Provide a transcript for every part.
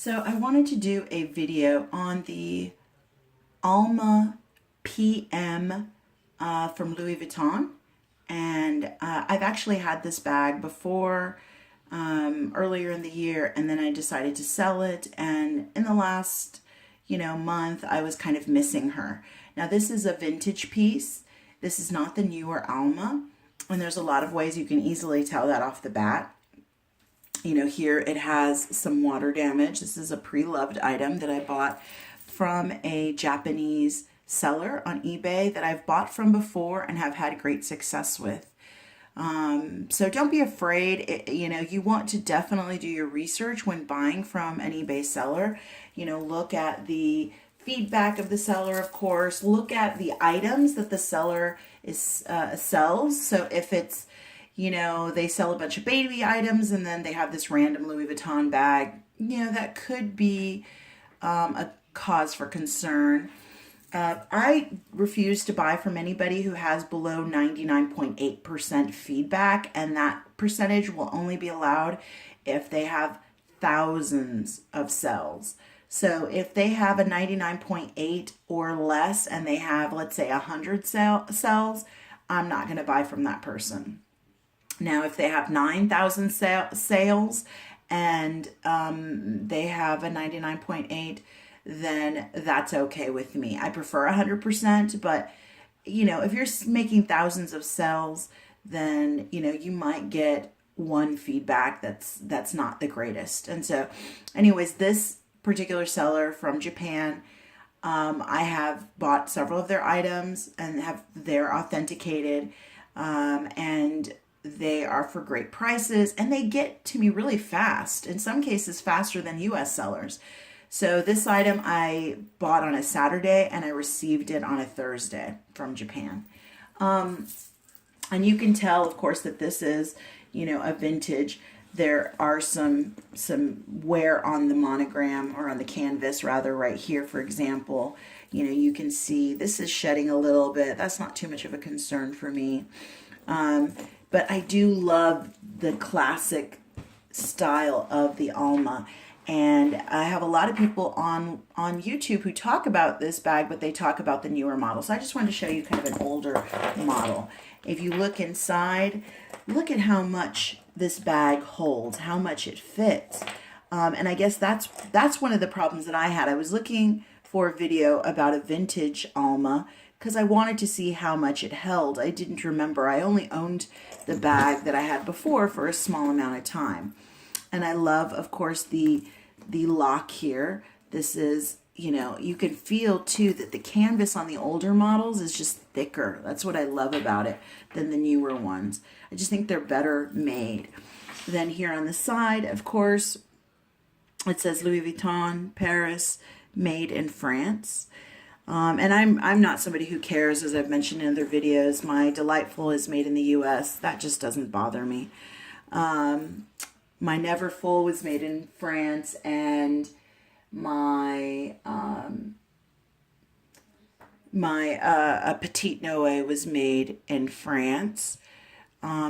So I wanted to do a video on the Alma PM from Louis Vuitton. And I've actually had this bag before earlier in the year, and then I decided to sell it. And in the last, month, I was kind of missing her. Now this is a vintage piece. This is not the newer Alma. And there's a lot of ways you can easily tell that off the bat. Here it has some water damage. This is a pre-loved item that I bought from a Japanese seller on eBay that I've bought from before and have had great success with. So don't be afraid. You want to definitely do your research when buying from an eBay seller. Look at the feedback of the seller, of course. Look at the items that the seller sells. So if it's they sell a bunch of baby items and then they have this random Louis Vuitton bag, that could be a cause for concern. I refuse to buy from anybody who has below 99.8% feedback, and that percentage will only be allowed if they have thousands of sales. So if they have a 99.8 or less and they have, let's say, 100 sales, I'm not going to buy from that person. Now, if they have 9,000 sales and they have a 99.8, then that's okay with me. I prefer 100%, but if you're making thousands of sales, then you might get one feedback that's not the greatest. And so, anyways, this particular seller from Japan, I have bought several of their items and they're authenticated, and they are for great prices, and they get to me really fast, in some cases faster than US sellers. So this item I bought on a Saturday and I received it on a Thursday from Japan. And you can tell, of course, that this is, a vintage. There are some wear on the monogram, or on the canvas rather, right here, for example. You can see this is shedding a little bit. That's not too much of a concern for me. But I do love the classic style of the Alma. And I have a lot of people on YouTube who talk about this bag, but they talk about the newer model. So I just wanted to show you kind of an older model. If you look inside, look at how much this bag holds, how much it fits. And I guess that's one of the problems that I had. I was looking for a video about a vintage Alma because I wanted to see how much it held. I didn't remember. I only owned the bag that I had before for a small amount of time. And I love, of course, the lock here. This is, you can feel too that the canvas on the older models is just thicker. That's what I love about it than the newer ones. I just think they're better made. Then here on the side, of course, it says Louis Vuitton, Paris, made in France. And I'm not somebody who cares, as I've mentioned in other videos. My Delightful is made in the US. That just doesn't bother me. My Neverfull was made in France, and my Petite Noe was made in France.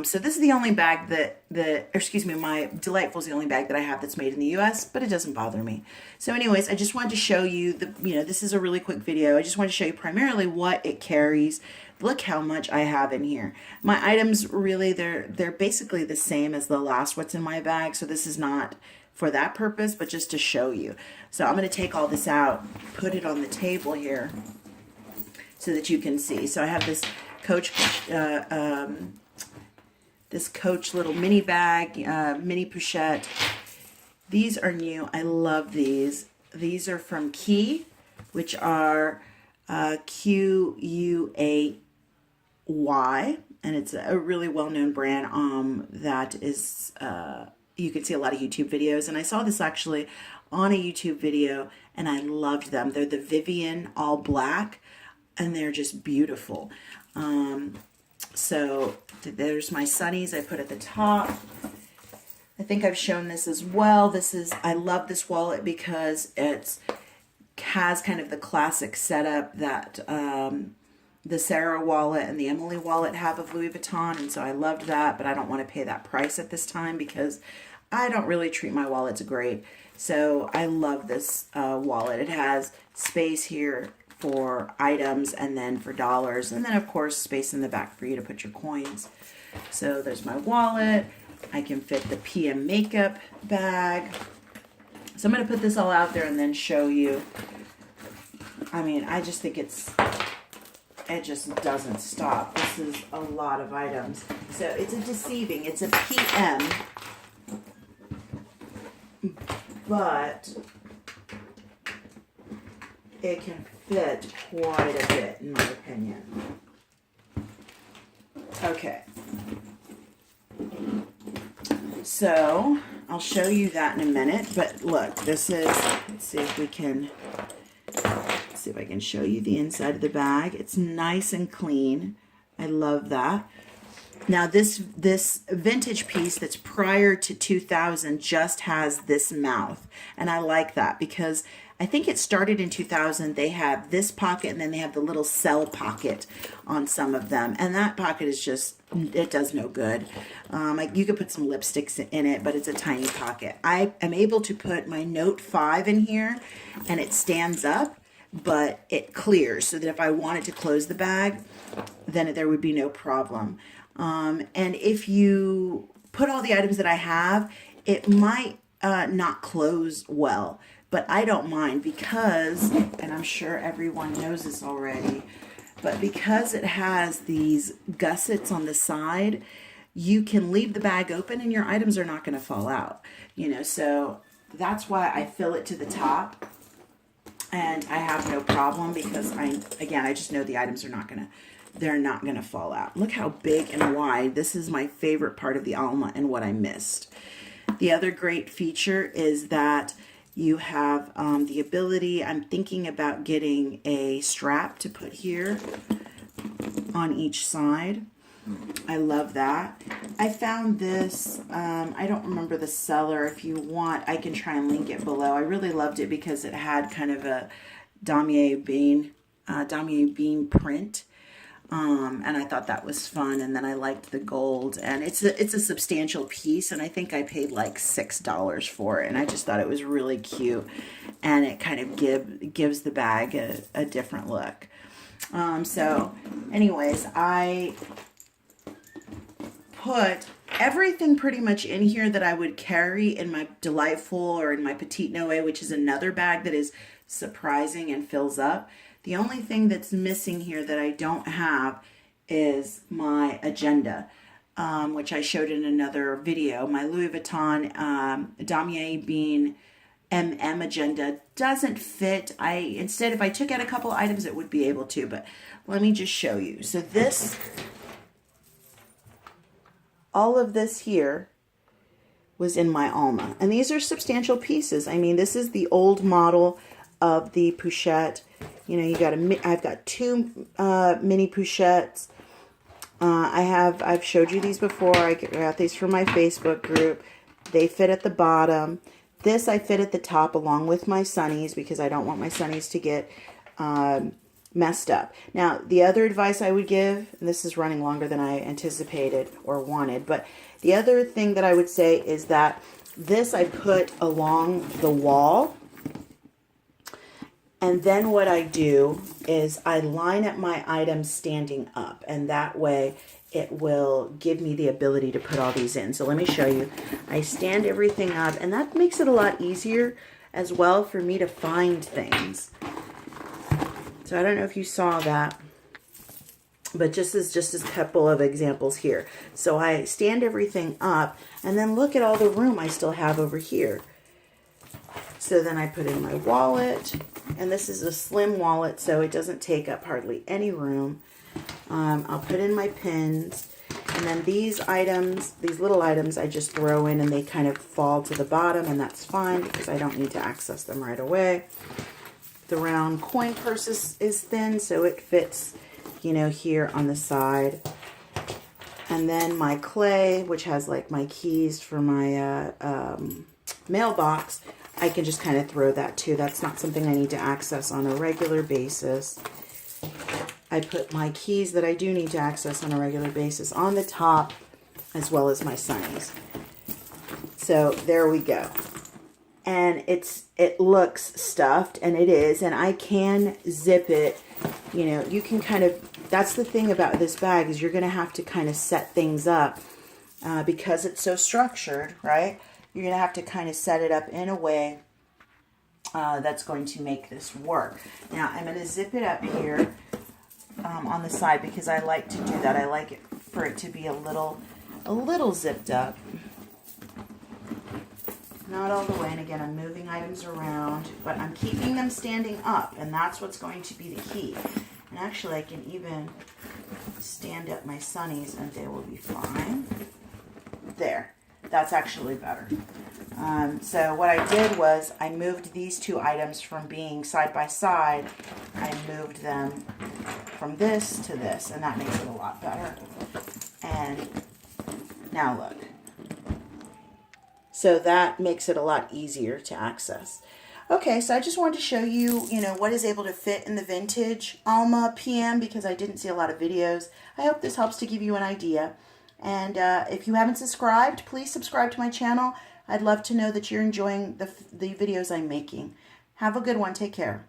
So this is the only bag my Delightful is the only bag that I have that's made in the US, but it doesn't bother me. So anyways, I just wanted to show you this is a really quick video. I just wanted to show you primarily what it carries. Look how much I have in here. My items really, they're basically the same as the last what's in my bag. So this is not for that purpose, but just to show you. So I'm going to take all this out, put it on the table here so that you can see. So I have this Coach little mini bag, mini pochette. These are new. I love these. These are from Key, which are Quay, and it's a really well-known brand that is, you can see a lot of YouTube videos. And I saw this actually on a YouTube video, and I loved them. They're the Vivian all black, and they're just beautiful. So there's my sunnies I put at the top. I think I've shown this as well. I love this wallet because it has kind of the classic setup that the Sarah wallet and the Emily wallet have of Louis Vuitton, and so I loved that, but I don't want to pay that price at this time because I don't really treat my wallets great. So I love this wallet. It has space here for items and then for dollars. And then of course space in the back for you to put your coins. So there's my wallet. I can fit the PM makeup bag. So I'm going to put this all out there and then show you. I mean, I just think it just doesn't stop. This is a lot of items. So it's a deceiving. It's a PM. But it can fit quite a bit, in my opinion. Okay. So I'll show you that in a minute. But look, this is, let's see if I can show you the inside of the bag. It's nice and clean. I love that. Now this vintage piece that's prior to 2000 just has this mouth. And I like that because I think it started in 2000. They have this pocket and then they have the little cell pocket on some of them. And that pocket is just, it does no good. You could put some lipsticks in it, but it's a tiny pocket. I am able to put my Note 5 in here and it stands up, but it clears so that if I wanted to close the bag, then there would be no problem. And if you put all the items that I have, it might not close well, but I don't mind because, and I'm sure everyone knows this already, but because it has these gussets on the side, you can leave the bag open and your items are not going to fall out, you know, so that's why I fill it to the top. And I have no problem because I just know the items are they're not gonna fall out. Look how big and wide. This is my favorite part of the Alma and what I missed. The other great feature is that you have the ability, I'm thinking about getting a strap to put here on each side. I love that. I found this, I don't remember the seller. If you want, I can try and link it below. I really loved it because it had kind of a damier bean print. And I thought that was fun. And then I liked the gold, and it's a substantial piece. And I think I paid like $6 for it. And I just thought it was really cute. And it kind of gives the bag a different look. So anyways, I put everything pretty much in here that I would carry in my Delightful or in my Petite Noe, which is another bag that is surprising and fills up. The only thing that's missing here that I don't have is my agenda, which I showed in another video. My Louis Vuitton Damier Bean MM agenda doesn't fit. Instead, if I took out a couple items, it would be able to, but let me just show you. So this, all of this here was in my Alma. And these are substantial pieces. I mean, this is the old model of the pochette. You know, I've got two mini pochettes. I've showed you these before. I got these from my Facebook group. They fit at the bottom. This I fit at the top along with my sunnies because I don't want my sunnies to get messed up. Now, the other advice I would give, and this is running longer than I anticipated or wanted, but the other thing that I would say is that this I put along the wall, and then what I do is I line up my items standing up, and that way it will give me the ability to put all these in. So let me show you. I stand everything up, and that makes it a lot easier as well for me to find things. So I don't know if you saw that, but just as a couple of examples here. So I stand everything up, and then look at all the room I still have over here. So then I put in my wallet, and this is a slim wallet, so it doesn't take up hardly any room. I'll put in my pins, and then these items, these little items, I just throw in, and they kind of fall to the bottom, and that's fine because I don't need to access them right away. The round coin purse is thin, so it fits, you know, here on the side. And then my clay, which has like my keys for my mailbox, I can just kind of throw that too. That's not something I need to access on a regular basis. I put my keys that I do need to access on a regular basis on the top, as well as my sunnies. So there we go. And it looks stuffed, and it is, and I can zip it. You know, you can kind of, that's the thing about this bag, is you're going to have to kind of set things up because it's so structured, right? You're going to have to kind of set it up in a way that's going to make this work. Now, I'm going to zip it up here on the side because I like to do that. I like it for it to be a little zipped up. Not all the way, and again, I'm moving items around, but I'm keeping them standing up, and that's what's going to be the key. And actually, I can even stand up my sunnies, and they will be fine. There. That's actually better. So what I did was I moved these two items from being side by side. I moved them from this to this, and that makes it a lot better. And now look. So that makes it a lot easier to access. Okay, so I just wanted to show you, what is able to fit in the vintage Alma PM because I didn't see a lot of videos. I hope this helps to give you an idea. And if you haven't subscribed, please subscribe to my channel. I'd love to know that you're enjoying the videos I'm making. Have a good one. Take care.